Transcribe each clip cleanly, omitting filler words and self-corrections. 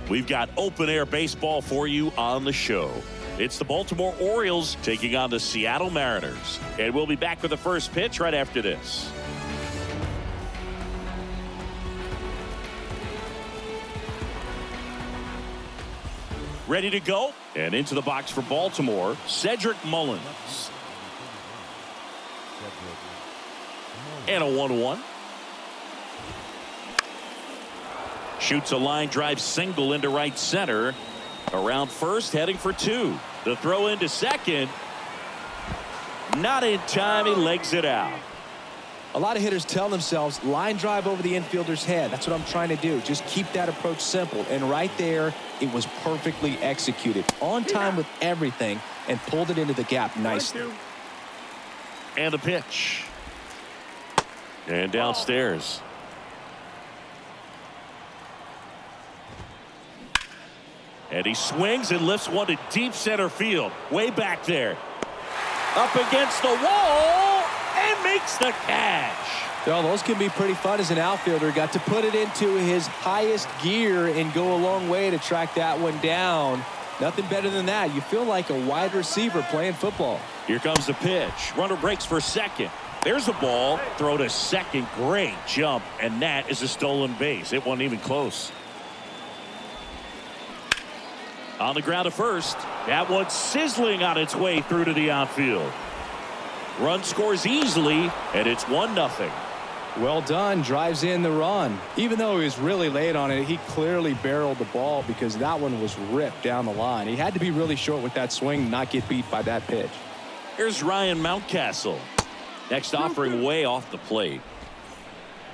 We've got open-air baseball for you on the show. It's the Baltimore Orioles taking on the Seattle Mariners. And we'll be back with the first pitch right after this. Ready to go. And into the box for Baltimore, Cedric Mullins. And a 1-1. Shoots a line drive single into right center. Around first, heading for two. The throw into second. Not in time. He legs it out. A lot of hitters tell themselves line drive over the infielder's head. That's what I'm trying to do. Just keep that approach simple. And right there, it was perfectly executed. On time with everything and pulled it into the gap nicely. And the pitch. And downstairs. And he swings and lifts one to deep center field. Way back there. Up against the wall and makes the catch. Well, those can be pretty fun as an outfielder. Got to put it into his highest gear and go a long way to track that one down. Nothing better than that. You feel like a wide receiver playing football. Here comes the pitch. Runner breaks for second. There's the ball. Throw to second. Great jump. And that is a stolen base. It wasn't even close. On the ground to first. That one's sizzling on its way through to the outfield. Run scores easily, and it's 1-0. Well done. Drives in the run. Even though he was really late on it, he clearly barreled the ball because that one was ripped down the line. He had to be really short with that swing, not get beat by that pitch. Here's Ryan Mountcastle. Next offering way off the plate.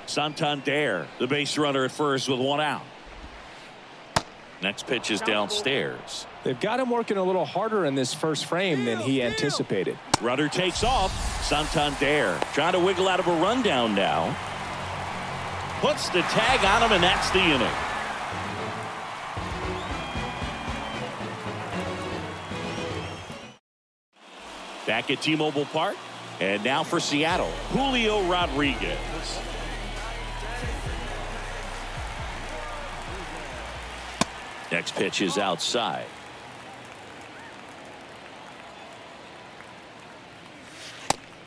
Santander, the base runner at first with one out. Next pitch is downstairs. They've got him working a little harder in this first frame than he anticipated. Runner takes off. Santander trying to wiggle out of a rundown now. Puts the tag on him, and that's the inning. Back at T-Mobile Park. And now for Seattle, Julio Rodriguez. Next pitch is outside.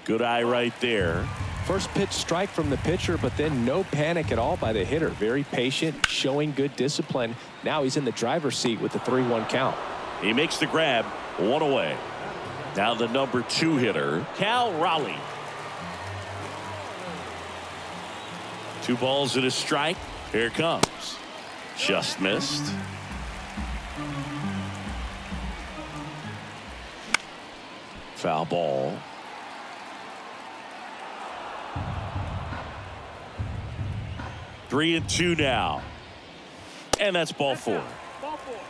Good eye right there. First pitch strike from the pitcher, but then no panic at all by the hitter. Very patient, showing good discipline. Now he's in the driver's seat with the 3-1 count. He makes the grab, one away. Now the number 2 hitter, Cal Raleigh. 2 balls and a strike. Here it comes. Just missed. Foul ball. Three and 2 now. And that's ball 4.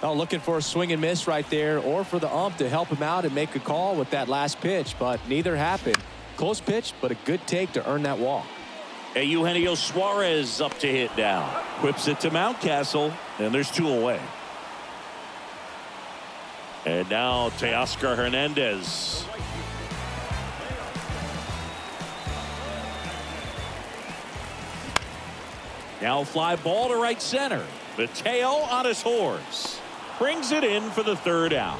Oh, looking for a swing and miss right there, or for the ump to help him out and make a call with that last pitch, but neither happened. Close pitch, but a good take to earn that walk. Hey, Eugenio Suarez up to hit now. Whips it to Mountcastle, and there's 2 away. And now Teoscar Hernandez. Now fly ball to right center. Mateo on his horse. Brings it in for the 3rd out.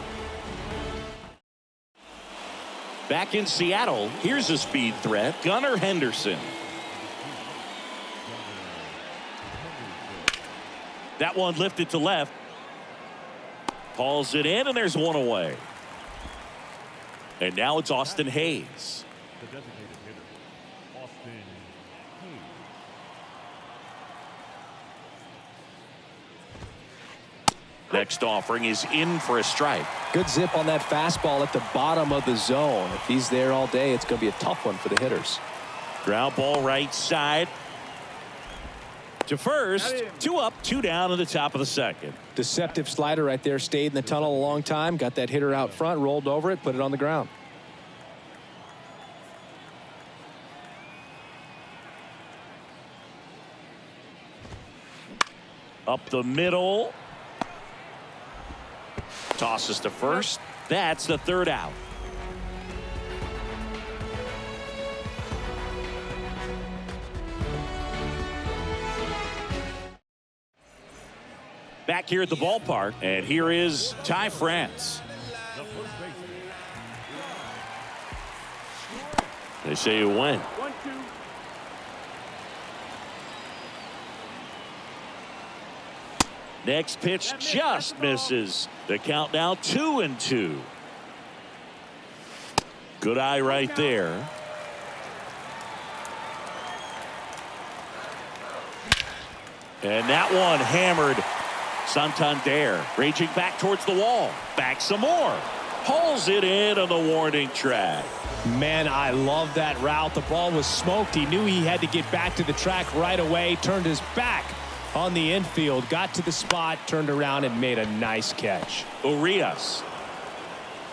Back in Seattle, here's a speed threat, Gunnar Henderson. That one lifted to left. Hauls it in, and there's 1 away. And now it's Austin Hayes. The designated hitter, Austin Hayes. Next offering is in for a strike. Good zip on that fastball at the bottom of the zone. If he's there all day, it's going to be a tough one for the hitters. Ground ball right side. To first, 2 up, 2 down in the top of the 2nd. Deceptive slider right there. Stayed in the tunnel a long time. Got that hitter out front, rolled over it, put it on the ground. Up the middle. Tosses to first. That's the 3rd out. Back here at the ballpark, and here is Ty France. The first baseman. They say you win. 1-2. Next pitch just misses. The count now 2-2. Good eye right there. And that one hammered. Santander raging back towards the wall. Back some more. Pulls it in on the warning track. Man, I love that route. The ball was smoked. He knew he had to get back to the track right away. Turned his back on the infield. Got to the spot. Turned around and made a nice catch. Urias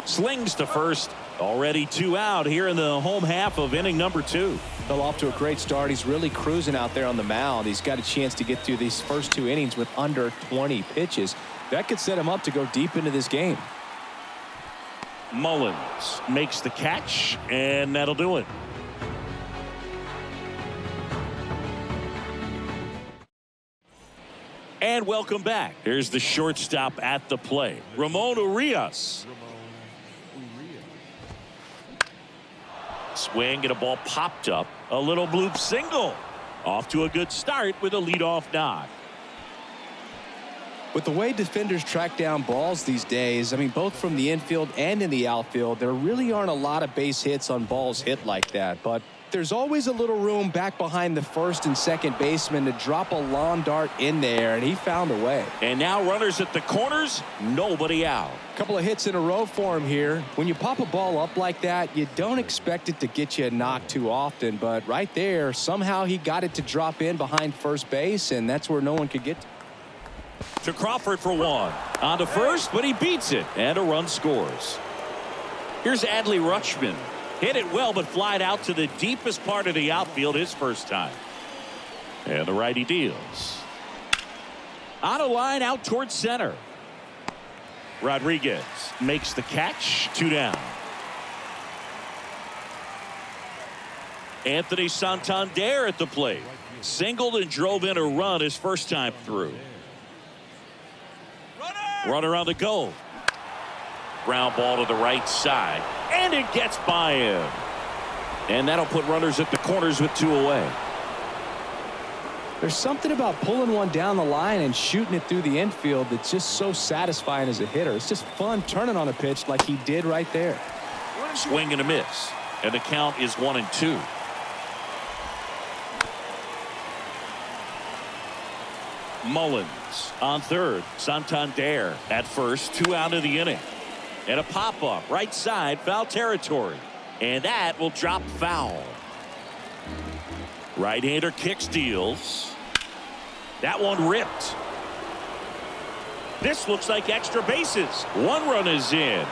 slings to first. Already 2 out here in the home half of inning number 2. Fell off to a great start. He's really cruising out there on the mound. He's got a chance to get through these first 2 innings with under 20 pitches. That could set him up to go deep into this game. Mullins makes the catch, and that'll do it. And welcome back. Here's the shortstop at the plate, Ramon Urias. Swing and a ball popped up. A little bloop single. Off to a good start with a leadoff knock. With the way defenders track down balls these days, I mean, both from the infield and in the outfield, there really aren't a lot of base hits on balls hit like that. But there's always a little room back behind the first and second baseman to drop a lawn dart in there, and he found a way. And now runners at the corners, nobody out. A couple of hits in a row for him here. When you pop a ball up like that, you don't expect it to get you a knock too often, but right there, somehow he got it to drop in behind first base, and that's where no one could get to Crawford for one. On to first, but he beats it, and a run scores. Here's Adley Rutschman. Hit it well, but flied out to the deepest part of the outfield his first time. And the righty deals. On a line out towards center. Rodriguez makes the catch. 2 down. Anthony Santander at the plate. Singled and drove in a run his first time through. Runner on the go. Ground ball to the right side. And it gets by him. And that'll put runners at the corners with 2 away. There's something about pulling one down the line and shooting it through the infield that's just so satisfying as a hitter. It's just fun turning on a pitch like he did right there. Swing and a miss. And the count is 1-2. Mullins on third. Santander at first. 2 out of the inning. And a pop-up right side, foul territory. And that will drop foul. Right-hander kick steals. That one ripped. This looks like extra bases. 1 run is in.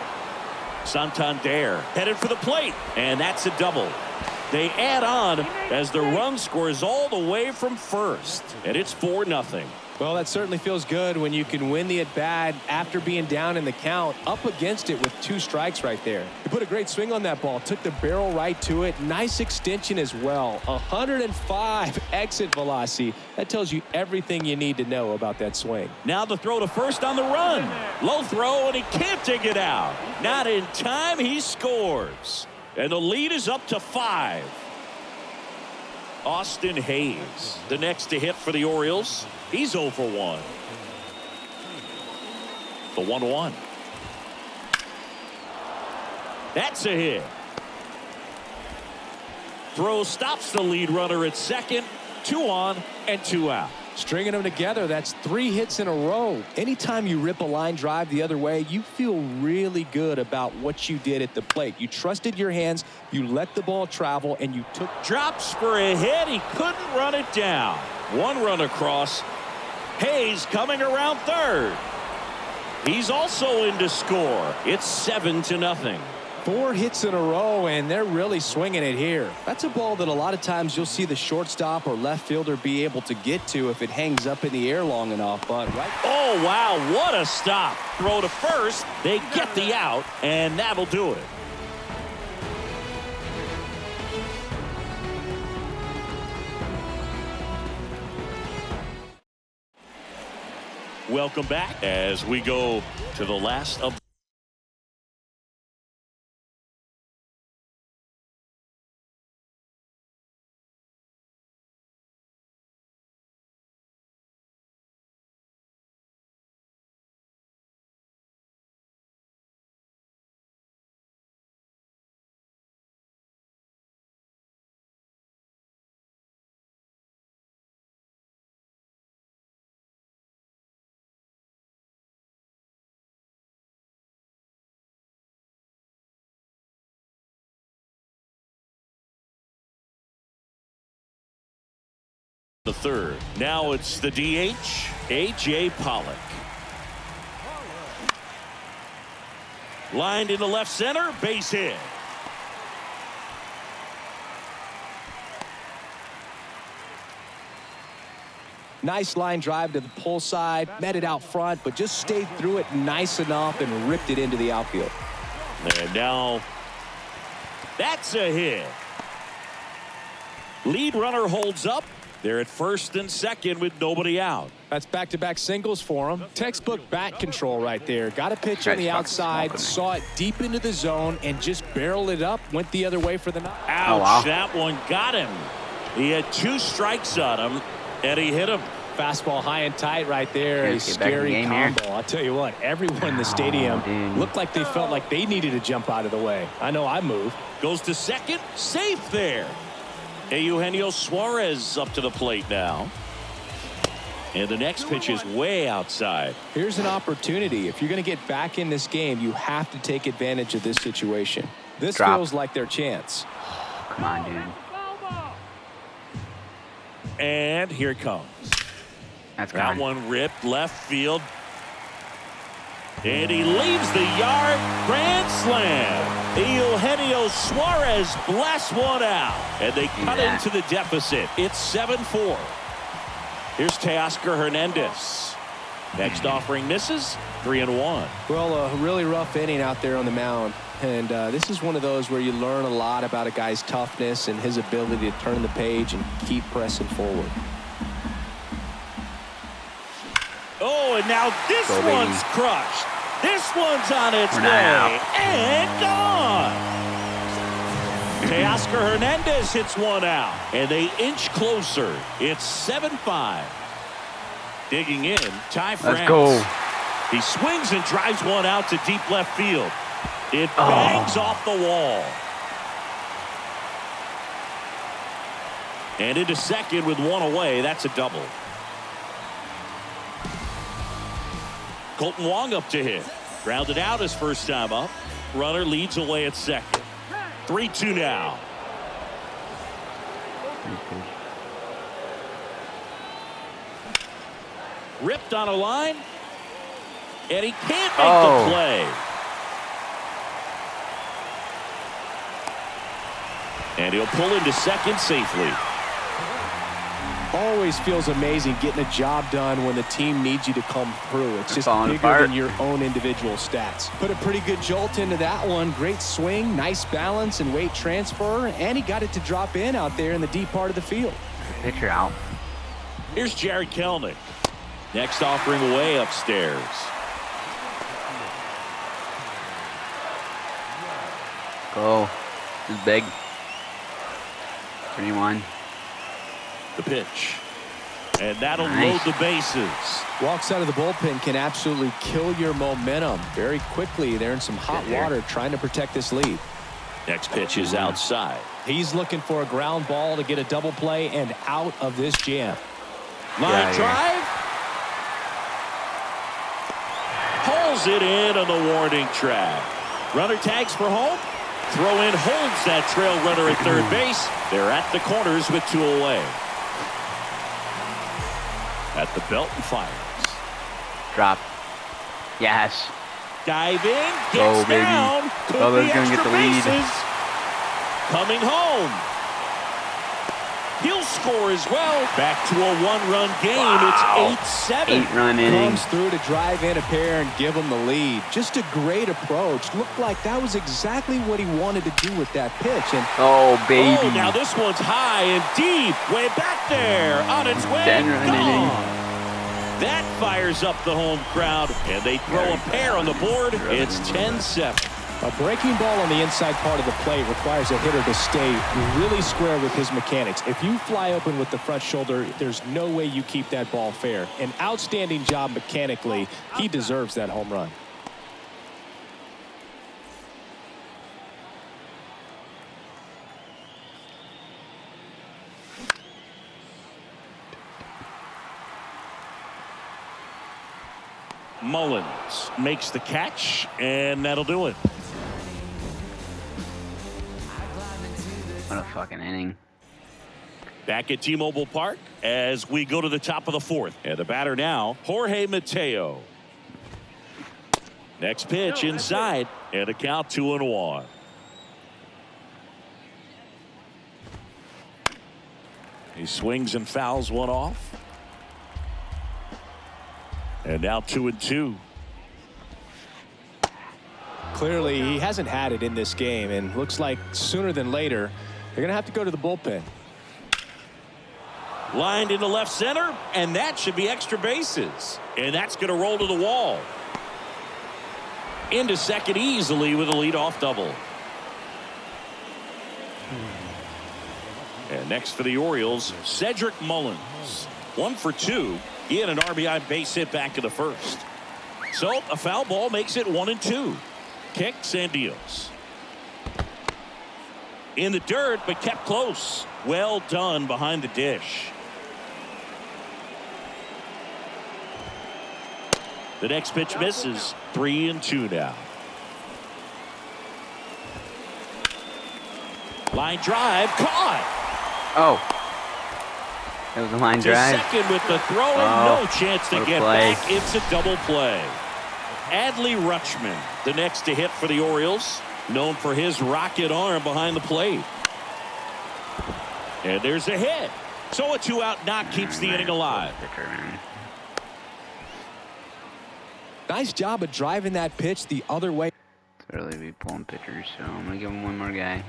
Santander headed for the plate. And that's a double. They add on as the run scores all the way from first. And it's 4-0. Well, that certainly feels good when you can win the at-bat after being down in the count, up against it with 2 strikes right there. He put a great swing on that ball, took the barrel right to it. Nice extension as well. 105 exit velocity. That tells you everything you need to know about that swing. Now the throw to first on the run. Low throw, and he can't dig it out. Not in time. He scores. And the lead is up to 5. Austin Hayes, the next to hit for the Orioles. He's 0 for 1. The 1-1. That's a hit. Throw stops the lead runner at second. 2 on and 2 out. Stringing them together, that's 3 hits in a row. Anytime you rip a line drive the other way, you feel really good about what you did at the plate. You trusted your hands, you let the ball travel, and you took. Drops for a hit. He couldn't run it down. 1 run across. Hayes coming around third. He's also in to score. It's 7-0. 4 hits in a row, and they're really swinging it here. That's a ball that a lot of times you'll see the shortstop or left fielder be able to get to if it hangs up in the air long enough. But right. Oh, wow, what a stop. Throw to first. They get the out, and that'll do it. Welcome back as we go to the last of the third. Now it's the DH, A.J. Pollock. Lined into left center, base hit. Nice line drive to the pull side, met it out front, but just stayed through it nice enough and ripped it into the outfield. And now that's a hit. Lead runner holds up. They're at first and second with nobody out. That's back-to-back singles for him. Textbook bat control right there. Got a pitch on the outside, saw it deep into the zone, and just barreled it up, went the other way for the knock. Ouch, oh, wow. That one got him. He had 2 strikes on him, and he hit him. Fastball high and tight right there. A scary combo. I'll tell you what, everyone in the stadium looked like they felt like they needed to jump out of the way. I know I moved. Goes to second, safe there. Eugenio Suarez up to the plate now. And the next pitch is way outside. Here's an opportunity. If you're going to get back in this game, you have to take advantage of this situation. This feels like their chance. Come on, dude. And here it comes. That's that gone. one ripped left field. And he leaves the yard. Grand slam. Eugenio Suarez blasts one out. And they cut into the deficit. It's 7-4. Here's Teoscar Hernandez. Next offering misses. 3-1. Well, a really rough inning out there on the mound. And this is one of those where you learn a lot about a guy's toughness and his ability to turn the page and keep pressing forward. Oh, and now this one's crushed. This one's on its way. And gone. Teoscar Hernandez hits one out. And they inch closer. It's 7-5. Digging in, Ty France. Let's go. He swings and drives one out to deep left field. It bangs off the wall. And into second with one away. That's a double. Colton Wong up to hit. Grounded out his first time up. Runner leads away at second. 3-2 now. Ripped on a line. And he can't make the play. And he'll pull into second safely. Always feels amazing getting a job done when the team needs you to come through. It's just bigger than your own individual stats. Put a pretty good jolt into that one. Great swing, nice balance and weight transfer, and he got it to drop in out there in the deep part of the field. Pitcher out. Here's Jared Kelnick. Next offering away upstairs. Go. This is big. 3-1. The pitch. And that'll load the bases. Walks out of the bullpen can absolutely kill your momentum very quickly. They're in some hot water trying to protect this lead. Next pitch is outside. He's looking for a ground ball to get a double play and out of this jam. Line drive. Pulls it in on the warning track. Runner tags for home. Throw in holds that trail runner at third base. They're at the corners with 2 away. At the belt and fires. Drop. Yes. Diving. Gets down. Could be gonna get the lead. bases. Coming home. He'll score as well. Back to a 1-run game. Wow. It's 8-7. 8-run inning. Comes through to drive in a pair and give him the lead. Just a great approach. Looked like that was exactly what he wanted to do with that pitch. And oh, baby. Oh, now this one's high and deep. Way back there. On its way. 10-run inning. That fires up the home crowd, and they throw a pair on the board. It's 10-7. A breaking ball on the inside part of the plate requires a hitter to stay really square with his mechanics. If you fly open with the front shoulder, there's no way you keep that ball fair. An outstanding job mechanically. He deserves that home run. Mullins makes the catch, and that'll do it. What a fucking inning. Back at T-Mobile Park as we go to the top of the fourth. And the batter now, Jorge Mateo. Next pitch inside, and a count 2-1. He swings and fouls one off. And now 2-2. Clearly, he hasn't had it in this game, and looks like sooner than later, they're going to have to go to the bullpen. Lined into left center, and that should be extra bases. And that's going to roll to the wall. Into second easily with a leadoff double. And next for the Orioles, Cedric Mullins. 1 for 2. He had an RBI base hit back in the first. So a foul ball makes it 1-2. Kicks and deals. In the dirt, but kept close. Well done behind the dish. The next pitch misses. 3-2 now. Line drive caught. Oh. That was a line To drive. second with the throw and no chance to get play. back. It's a double play. Adley Rutschman, the next to hit for the Orioles, known for his rocket arm behind the plate. And there's a hit. So a 2-out knock keeps the inning alive. Nice job of driving that pitch the other way. It's early to be pulling pitchers, so I'm gonna give him one more guy.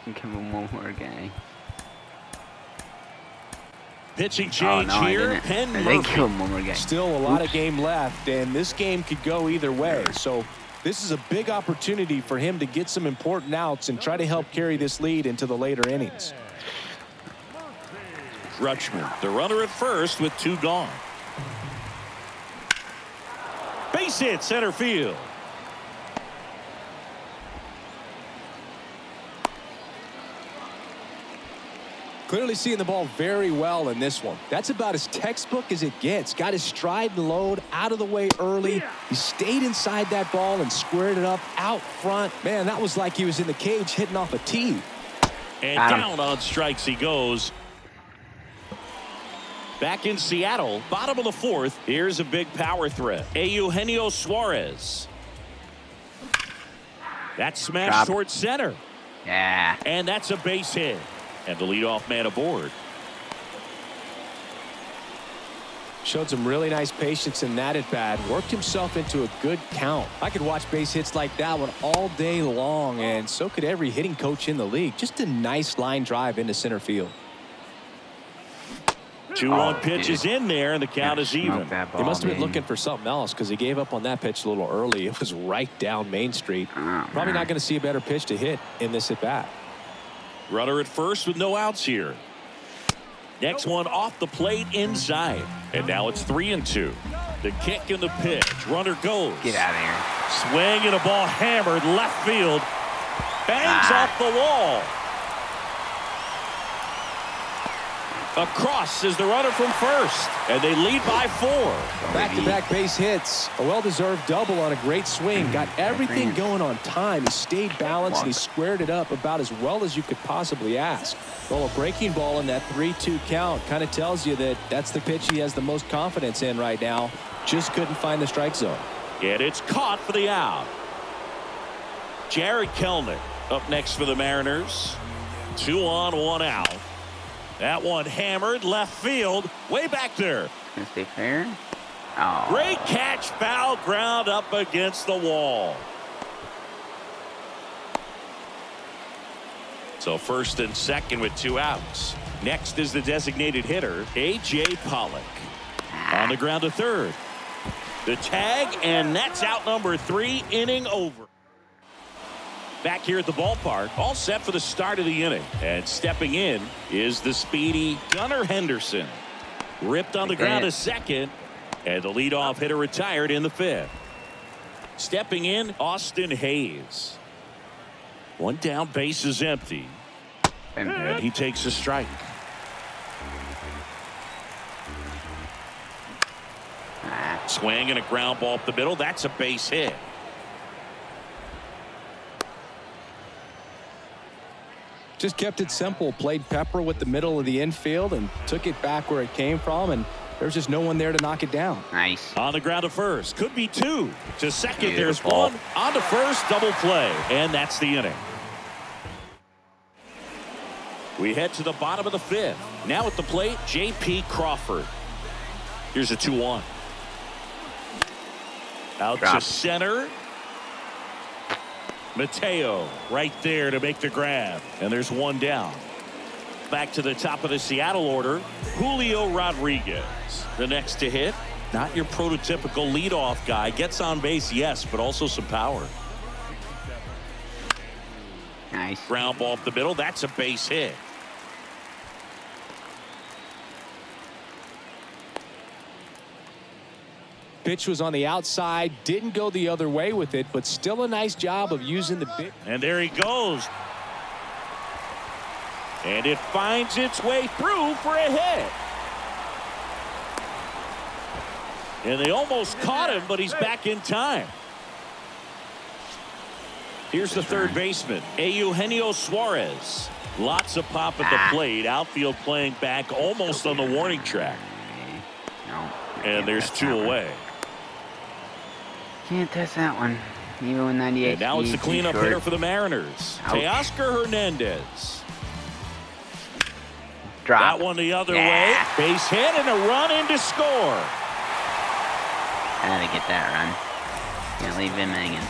Give him one more guy. Pitching change here. Penn I Murphy. kill him one more guy. Still a lot of game left, and this game could go either way. So this is a big opportunity for him to get some important outs and try to help carry this lead into the later innings. Rutschman, the runner at first with 2 gone. Base hit center field. Clearly seeing the ball very well in this one. That's about as textbook as it gets. Got his stride and load out of the way early. He stayed inside that ball and squared it up out front. Man, that was like he was in the cage hitting off a tee. And down on strikes he goes. Back in Seattle, bottom of the fourth. Here's a big power threat. Eugenio Suarez. That's smashed towards center. Yeah. And that's a base hit. And the leadoff man aboard. Showed some really nice patience in that at bat. Worked himself into a good count. I could watch base hits like that one all day long, and so could every hitting coach in the league. Just a nice line drive into center field. 2-1 pitch is in there, and the count is even. He must have been looking for something else because he gave up on that pitch a little early. It was right down Main Street. Probably not going to see a better pitch to hit in this at bat. Runner at first with no outs here. Next one off the plate inside. And now it's 3-2. The kick and the pitch. Runner goes. Get out of here. Swing and a ball hammered left field. Bangs off the wall. Across is the runner from first. And they lead by 4. Back-to-back base hits. A well-deserved double on a great swing. Got everything going on time. He stayed balanced and he squared it up about as well as you could possibly ask. Well, a breaking ball in that 3-2 count kind of tells you that that's the pitch he has the most confidence in right now. Just couldn't find the strike zone. And it's caught for the out. Jared Kelnick up next for the Mariners. 2 on, 1 out. That one hammered left field, way back there. Gonna stay fair. Oh. Great catch, foul ground up against the wall. So first and second with 2 outs. Next is the designated hitter, A.J. Pollock. On the ground to third. The tag, and that's out number 3, inning over. Back here at the ballpark, all set for the start of the inning. And stepping in is the speedy Gunnar Henderson. Ripped on the ground to second, and the leadoff hitter retired in the 5th. Stepping in, Austin Hayes. One down, base is empty. And he takes a strike. Swing and a ground ball up the middle. That's a base hit. Just kept it simple. Played pepper with the middle of the infield and took it back where it came from. And there's just no one there to knock it down. Nice. On the ground to first. Could be 2. To second, Beautiful. there's 1. On to first, double play. And that's the inning. We head to the bottom of the 5th. Now at the plate, J.P. Crawford. Here's a 2-1. Out Drop. to center. Mateo right there to make the grab. And there's 1 down. Back to the top of the Seattle order, Julio Rodriguez. The next to hit. Not your prototypical leadoff guy. Gets on base, yes, but also some power. Nice. Ground ball up the middle. That's a base hit. Pitch was on the outside, didn't go the other way with it, but still a nice job of using the big. And there he goes. And it finds its way through for a hit. And they almost caught him, but he's back in time. Here's the third baseman, Eugenio Suarez. Lots of pop at the plate. Outfield playing back almost on the warning track. No. And there's 2 away. Can't test that one. Even with 98. And now it's the cleanup hitter for the Mariners, Teoscar Hernandez. Drop. That one the other way. Base hit and a run in to score. Had to get that run. Can't leave him hanging.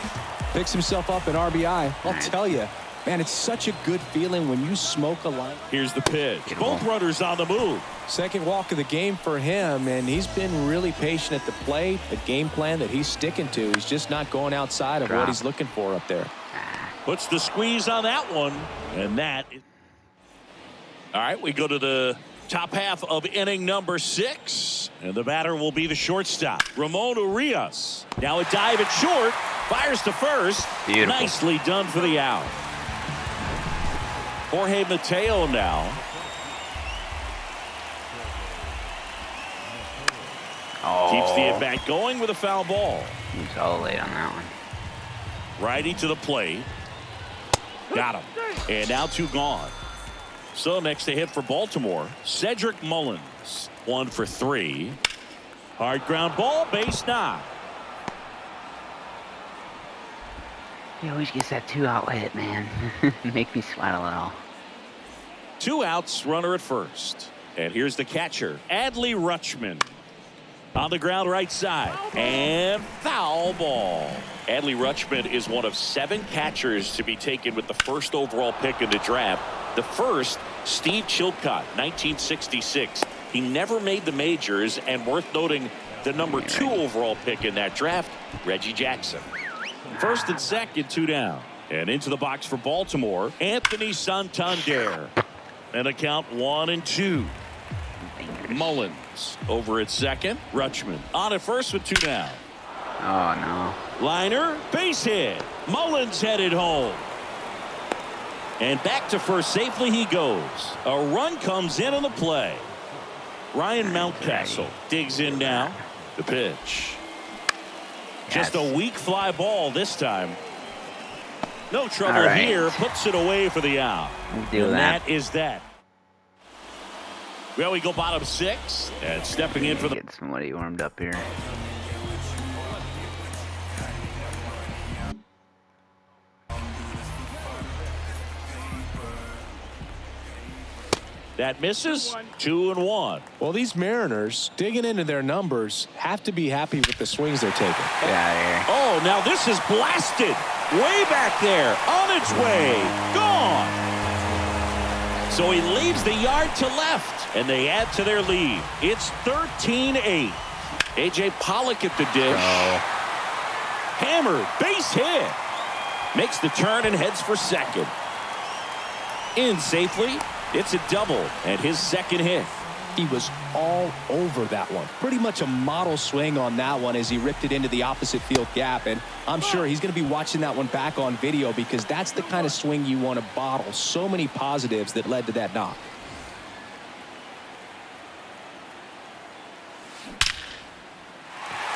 Picks himself up an RBI. I'll tell you, man, it's such a good feeling when you smoke a line. Here's the pitch. Both runners on the move. Second walk of the game for him, and he's been really patient at the plate. The game plan that he's sticking to. He's just not going outside of what he's looking for up there. Puts the squeeze on that one, and that is... All right, we go to the top half of inning number 6, and the batter will be the shortstop, Ramon Urias. Now a dive at short, fires to first. Beautiful. Nicely done for the out. Jorge Mateo now. Keeps the at-bat going with a foul ball. He's all late on that one. Righty to the plate. Got him. And now 2 gone. So next to hit for Baltimore, Cedric Mullins. 1 for 3. Hard ground ball, base knock. He always gets that 2-out hit, man. Make me sweat a little. 2 outs, runner at first. And here's the catcher, Adley Rutschman. On the ground right side. And foul ball. Adley Rutschman is one of 7 catchers to be taken with the first overall pick in the draft. The first, Steve Chilcott, 1966. He never made the majors, and worth noting, the number 2 overall pick in that draft, Reggie Jackson. First and second, 2 down. And into the box for Baltimore, Anthony Santander. And a count 1-2. Mullins over at second. Rutschman on at first with 2 down. Oh, no. Liner, base hit. Mullins headed home. And back to first safely he goes. A run comes in on the play. Ryan Mountcastle digs in now. The pitch. Just a weak fly ball this time. No trouble here. Puts it away for the out. And that is that. Well, we go bottom 6. And stepping in for the... Get somebody warmed up here. That misses. 2-1. Well, these Mariners, digging into their numbers, have to be happy with the swings they're taking. Get out of here. Oh, now this is blasted. Way back there. On its way. Gone. So he leaves the yard to left, and they add to their lead. It's 13-8. A.J. Pollock at the dish. Hammered, base hit. Makes the turn and heads for second. In safely. It's a double and his second hit. He was all over that one. Pretty much a model swing on that one as he ripped it into the opposite field gap. And I'm sure he's going to be watching that one back on video because that's the kind of swing you want to bottle. So many positives that led to that knock.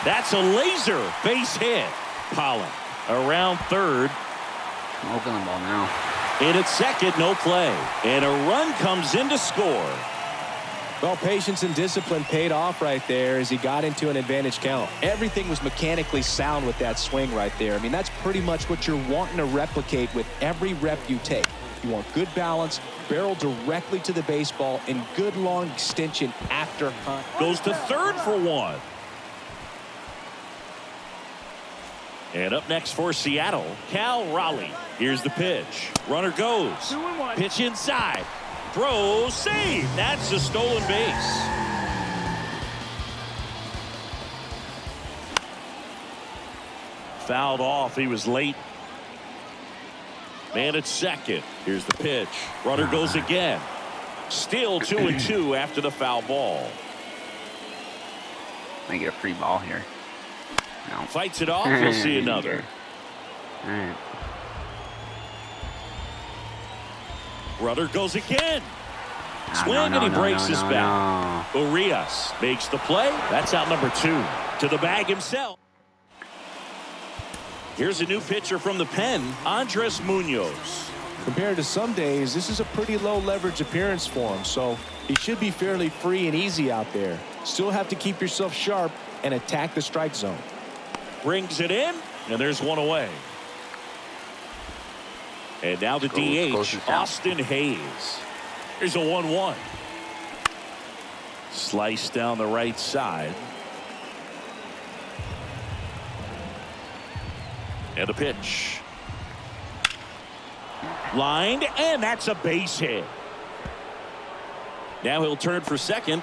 That's a laser base hit. Pollock around third. Open the ball now. In at second, no play. And a run comes in to score. Well, patience and discipline paid off right there as he got into an advantage count. Everything was mechanically sound with that swing right there. I mean, that's pretty much what you're wanting to replicate with every rep you take. You want good balance, barrel directly to the baseball, and good long extension after hunt. Goes to third for one. And up next for Seattle, Cal Raleigh. Here's the pitch. Runner goes. 2-1. Pitch inside. Throw, save. That's a stolen base. Fouled off. He was late. Man at second. Here's the pitch. Runner goes again. Still 2-2 after the foul ball. Might get a free ball here. No. Fights it off. You'll see another. All right. Runner goes again. Swing no, and he no, breaks no, his no, bat. Urias makes the play. That's out number 2. To the bag himself. Here's a new pitcher from the pen, Andres Munoz. Compared to some days, this is a pretty low leverage appearance for him, so he should be fairly free and easy out there. Still have to keep yourself sharp and attack the strike zone. Brings it in, and there's one away. And now the DH, Austin Hayes. Here's a 1-1. Slice down the right side. And a pitch. Lined, and that's a base hit. Now he'll turn for second.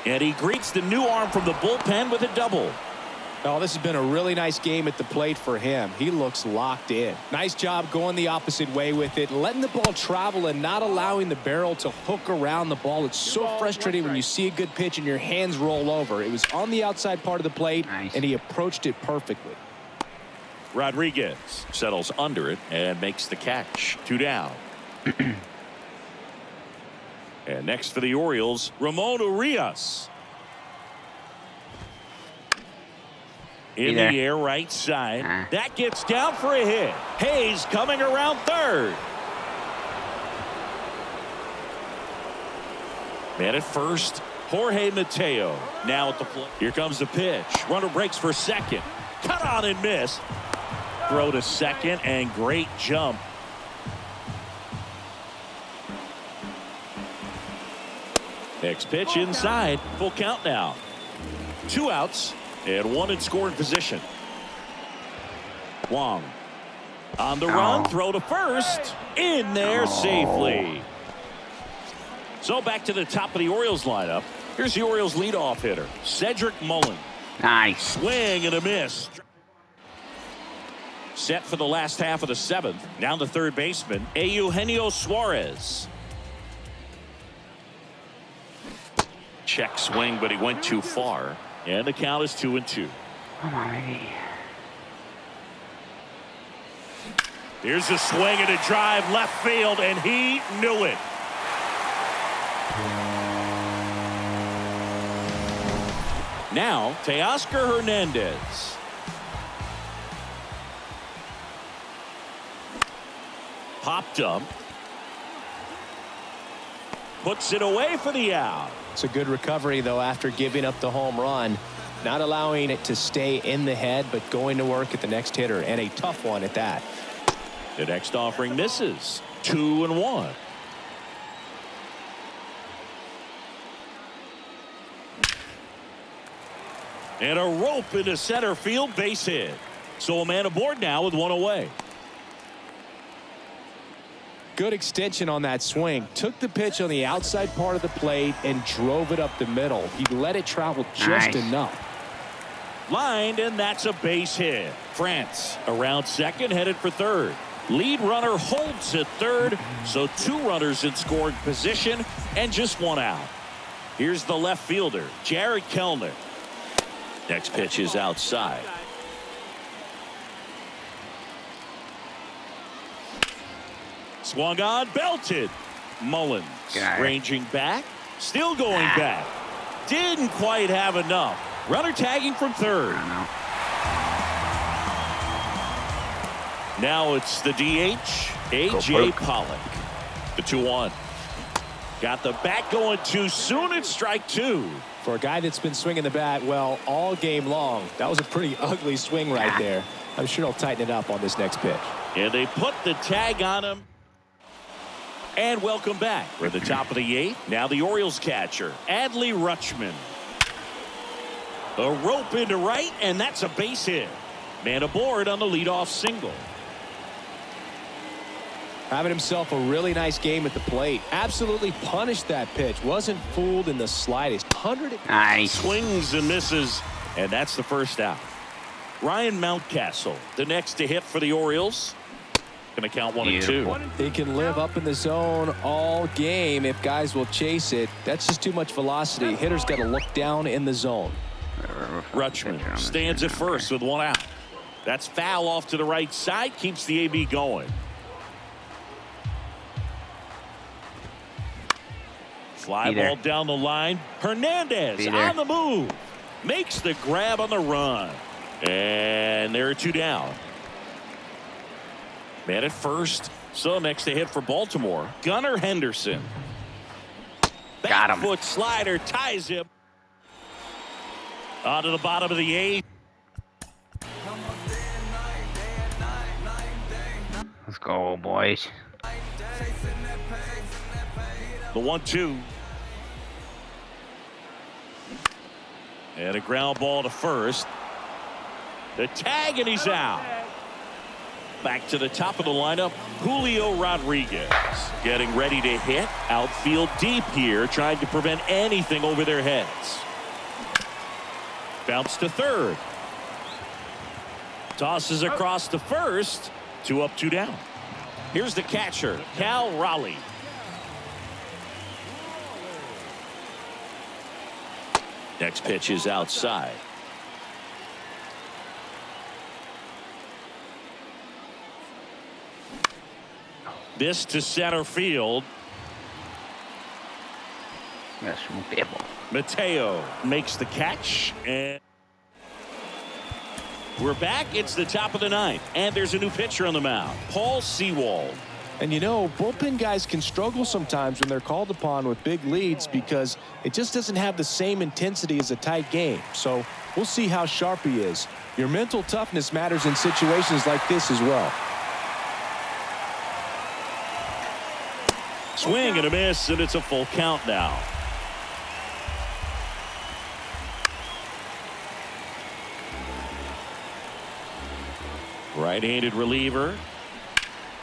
And he greets the new arm from the bullpen with a double. Oh, this has been a really nice game at the plate for him. He looks locked in. Nice job going the opposite way with it, letting the ball travel and not allowing the barrel to hook around the ball. It's so frustrating when you see a good pitch and your hands roll over. It was on the outside part of the plate, and he approached it perfectly. Rodriguez settles under it and makes the catch. 2 down. And next for the Orioles, Ramon Urias. In the air right side. That gets down for a hit. Hayes coming around third. Man at first, Jorge Mateo now at the plate. Here comes the pitch. Runner breaks for second. Cut on and miss. Throw to second and great jump. Next pitch inside. Full count now. 2 outs. And 1 in scoring position. Wong on the run, throw to first, in there safely. So back to the top of the Orioles lineup. Here's the Orioles leadoff hitter, Cedric Mullin. Nice. Swing and a miss. Set for the last half of the 7th. Now the third baseman, Eugenio Suarez. Check swing, but he went too far. And the count is 2-2. Come on, baby. Here's a swing and a drive left field, and he knew it. Now, Teoscar Hernandez. Popped up. Puts it away for the out. It's a good recovery, though, after giving up the home run. Not allowing it to stay in the head, but going to work at the next hitter, and a tough one at that. The next offering misses. 2-1. And a rope into center field, base hit. So a man aboard now with 1 away. Good extension on that swing. Took the pitch on the outside part of the plate and drove it up the middle. He let it travel just enough. Lined, and that's a base hit. France around second, headed for third. Lead runner holds at third, so 2 runners in scoring position and just 1 out. Here's the left fielder, Jared Kellner. Next pitch is outside. Swung on, belted. Mullins ranging back, still going back. Didn't quite have enough. Runner tagging from third. Now it's the DH, A.J. Pollock. The 2-1. Got the bat going too soon. It's strike 2. For a guy that's been swinging the bat, well, all game long, that was a pretty ugly swing right there. I'm sure he'll tighten it up on this next pitch. And they put the tag on him. And welcome back. We're at the top of the 8th. Now the Orioles catcher, Adley Rutschman. A rope into right, and that's a base hit. Man aboard on the leadoff single. Having himself a really nice game at the plate. Absolutely punished that pitch. Wasn't fooled in the slightest. 100. Nice. Swings and misses, and that's the first out. Ryan Mountcastle, the next to hit for the Orioles. Going to count 1 and 2. He can live up in the zone all game if guys will chase it. That's just too much velocity. Hitters got to look down in the zone. Rutschman stands at first with 1 out. That's foul off to the right side. Keeps the AB going. Fly ball down the line. Hernandez on the move. Makes the grab on the run. And there are 2 down. Man at first. So next to hit for Baltimore, Gunnar Henderson. Got him. Back foot slider ties him. On to the bottom of the 8th. Let's go, boys. The 1-2. And a ground ball to first. The tag, and he's out. Back to the top of the lineup, Julio Rodriguez. Getting ready to hit. Outfield deep here, trying to prevent anything over their heads. Bounce to third. Tosses across to first. 2 up, 2 down. Here's the catcher, Cal Raleigh. Next pitch is outside. This to center field. Mateo makes the catch, and we're back. It's the top of the 9th, and there's a new pitcher on the mound, Paul Sewald. And you know, bullpen guys can struggle sometimes when they're called upon with big leads because it just doesn't have the same intensity as a tight game. So we'll see how sharp he is. Your mental toughness matters in situations like this as well. Swing and a miss, and it's a full count now. Right-handed reliever.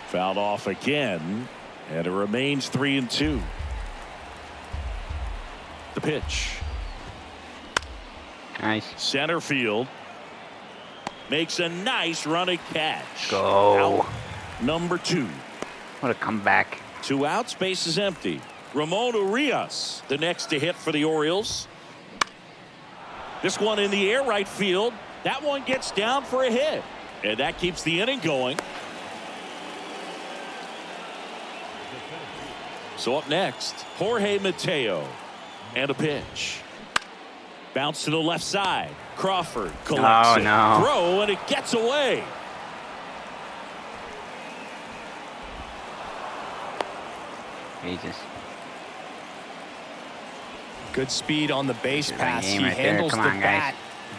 Fouled off again, and it remains 3-2. The pitch. Nice. Center field. Makes a nice running catch. Go. Out number 2. What a comeback. 2 outs, base is empty. Ramon Urias, the next to hit for the Orioles. This one in the air, right field. That one gets down for a hit, and that keeps the inning going. So up next, Jorge Mateo, and a pitch. Bounce to the left side. Crawford collects it. No. Throw, and it gets away. Jesus. Good speed on the base pass. He Right handles Come the on, bat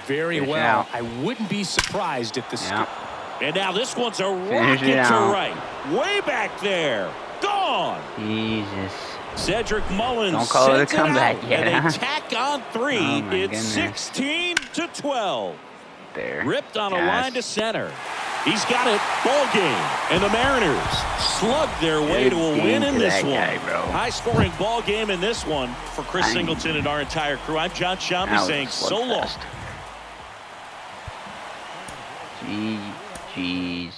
very Finish it well. out. I wouldn't be surprised if the And now this one's a Finish rocket it to out. right. Way back there. Gone. Jesus. Cedric Mullins Don't call it a sends comeback out, yet, and huh? they tack on 3. Oh, my It's goodness. 16-12. There. Ripped on a Yes. line to center. He's got it. Ball game. And the Mariners slug their way to a win in this one. High-scoring ball game in this one for Chris Singleton and our entire crew. I'm John Shambi saying so long. Jeez.